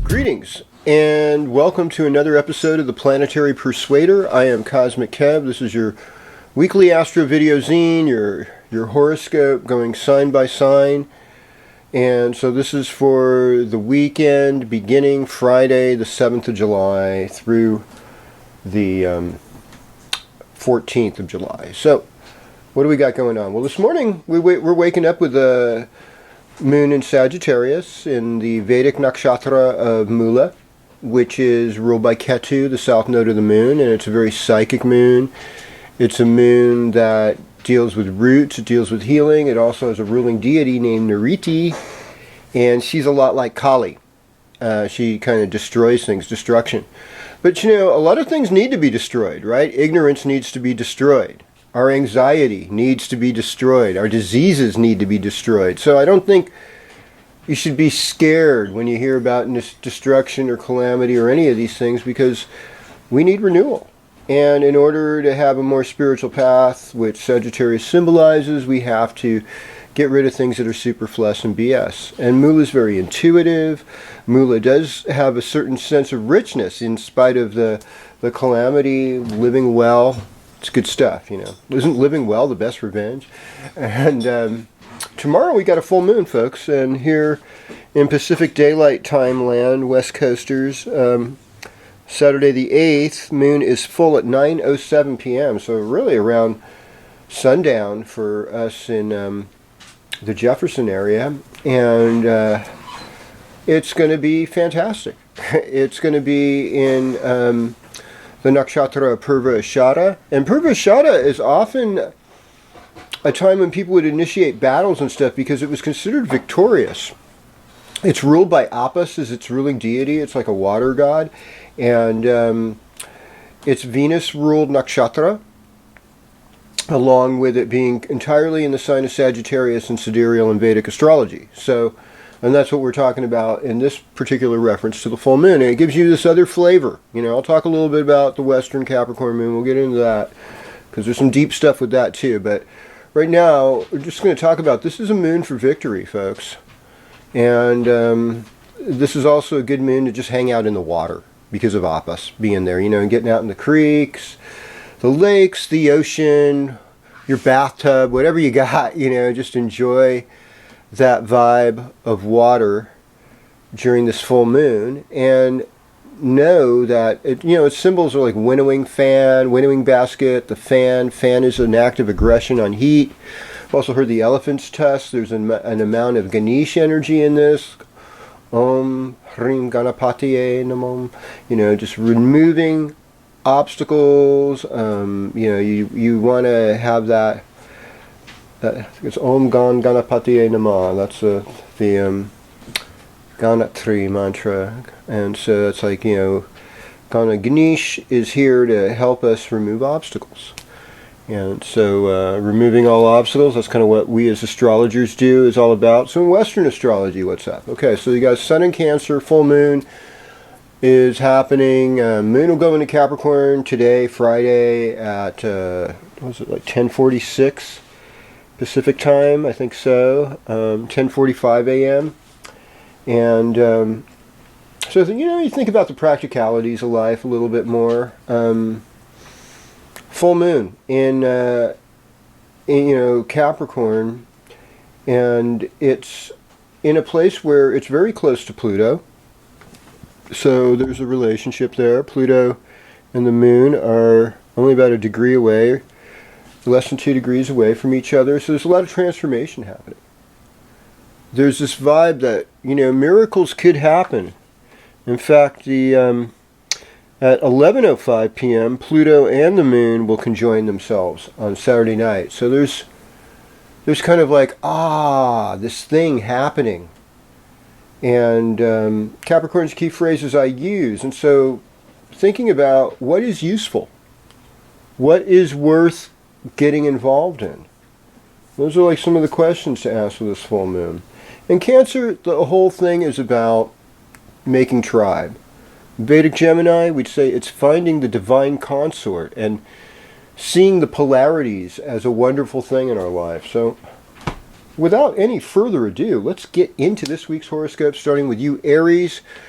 Greetings, and welcome to another episode of the Planetary Persuader. I am Cosmic Kev. This is your weekly astro video zine, your horoscope going sign by sign. And so this is for the weekend beginning Friday the 7th of July through the 14th of July. So what do we got going on? Well, this morning we're waking up with a moon in Sagittarius in the Vedic nakshatra of Mula, which is ruled by Ketu, the south node of the moon, and it's a very psychic moon. It's a moon that deals with roots, it deals with healing. It also has a ruling deity named Nariti, and she's a lot like Kali. She kind of destroys things, destruction. But you know, a lot of things need to be destroyed, right? Ignorance needs to be destroyed. Our anxiety needs to be destroyed. Our diseases need to be destroyed. So I don't think you should be scared when you hear about destruction or calamity or any of these things, because we need renewal. And in order to have a more spiritual path, which Sagittarius symbolizes, we have to get rid of things that are superfluous and BS. And Mula is very intuitive. Mula does have a certain sense of richness in spite of the calamity, living well. It's good stuff, you know. Isn't living well the best revenge? And tomorrow we got a full moon, folks. And here in Pacific Daylight Time land, West Coasters, Saturday the 8th, moon is full at 9:07 p.m. So really around sundown for us in the Jefferson area. And it's going to be fantastic. It's going to be in the nakshatra of Purva Ashada. And Purva Ashada is often a time when people would initiate battles and stuff because it was considered victorious. It's ruled by Apis as its ruling deity. It's like a water god. And it's Venus-ruled nakshatra, along with it being entirely in the sign of Sagittarius in sidereal and Vedic astrology. So, and that's what we're talking about in this particular reference to the full moon. And it gives you this other flavor. You know, I'll talk a little bit about the Western Capricorn moon. We'll get into that because there's some deep stuff with that too. But right now, we're just going to talk about this is a moon for victory, folks. And this is also a good moon to just hang out in the water because of Apis being there, you know, and getting out in the creeks, the lakes, the ocean, your bathtub, whatever you got, you know, just enjoy that vibe of water during this full moon, and know that its symbols are like winnowing fan, winnowing basket. The fan is an act of aggression on heat. I've also heard the elephant's tusk. There's an amount of Ganesh energy in this. Om Hrim Ganapatiye Namam. You know, just removing obstacles. You want to have that. It's Om Ganapatiye Namah. That's the Ganatri mantra. And so it's like, Ganesh is here to help us remove obstacles. And so removing all obstacles, that's kind of what we as astrologers do, is all about. So in Western astrology, what's up? Okay, so you got Sun in Cancer, full moon is happening. Moon will go into Capricorn today, Friday, at, 10:46 Pacific time, I think so, 10:45 a.m. And so, you think about the practicalities of life a little bit more. Full moon in Capricorn, and it's in a place where it's very close to Pluto. So there's a relationship there. Pluto and the moon are only about a degree away. less than 2 degrees away from each other. So there's a lot of transformation happening. There's this vibe that, miracles could happen. In fact, at 11:05 p.m., Pluto and the Moon will conjoin themselves on Saturday night. So there's kind of like, this thing happening. And Capricorn's key phrases I use. And so thinking about what is useful, what is worth getting involved in. Those are like some of the questions to ask with this full moon. In Cancer, the whole thing is about making tribe. Vedic Gemini, we'd say it's finding the divine consort and seeing the polarities as a wonderful thing in our life. So without any further ado, let's get into this week's horoscope, starting with you, Aries.